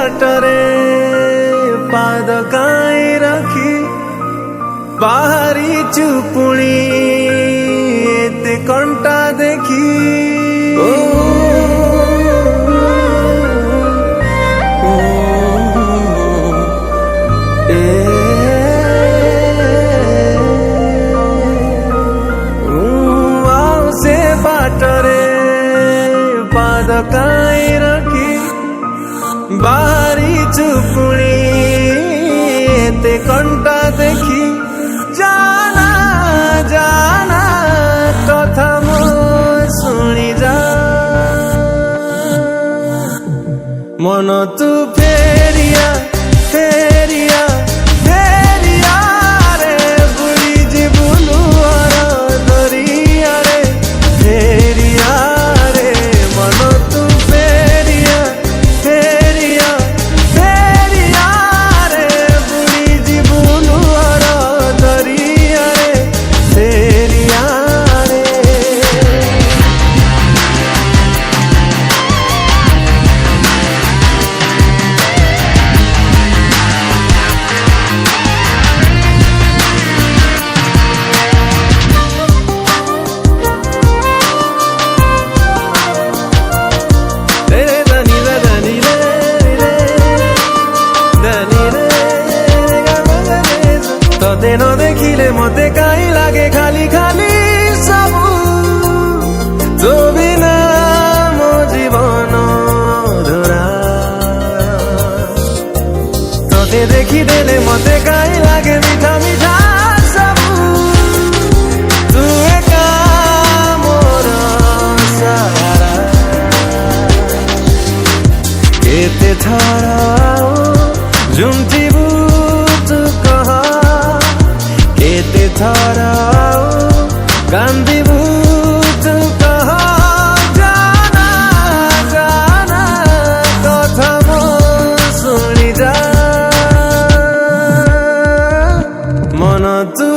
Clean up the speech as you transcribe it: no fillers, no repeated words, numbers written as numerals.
बाटरे पाद काई रखी बाहरी चुपुणी एते कंटा देखी से बाटरे पाद काई रखी बाहरी चुपुणी एते कंटा देखी जाना जाना कथा मो शुणी जा मन तू फेरिया फेरिया फेरिया रे बुढ़ी जी बुलुआर दरिया रे फेरिया रे मन तू फेरिया फेरिया फेरिया रे बुढ़ी जी बुलुआर दरिया रे फेरिया रे तोते न देखिले मते काई लागे खाली खाली सबू तो बिना मो जीवन धरा तोते देखी देले मते काई लागे मीठा मीठा सबू तू एका मोर सहारा केते थरा झुमथिबू तू कहा केते थरा कांदिबू तू कहा जाना जाना कथा मो शुणी जा मन तू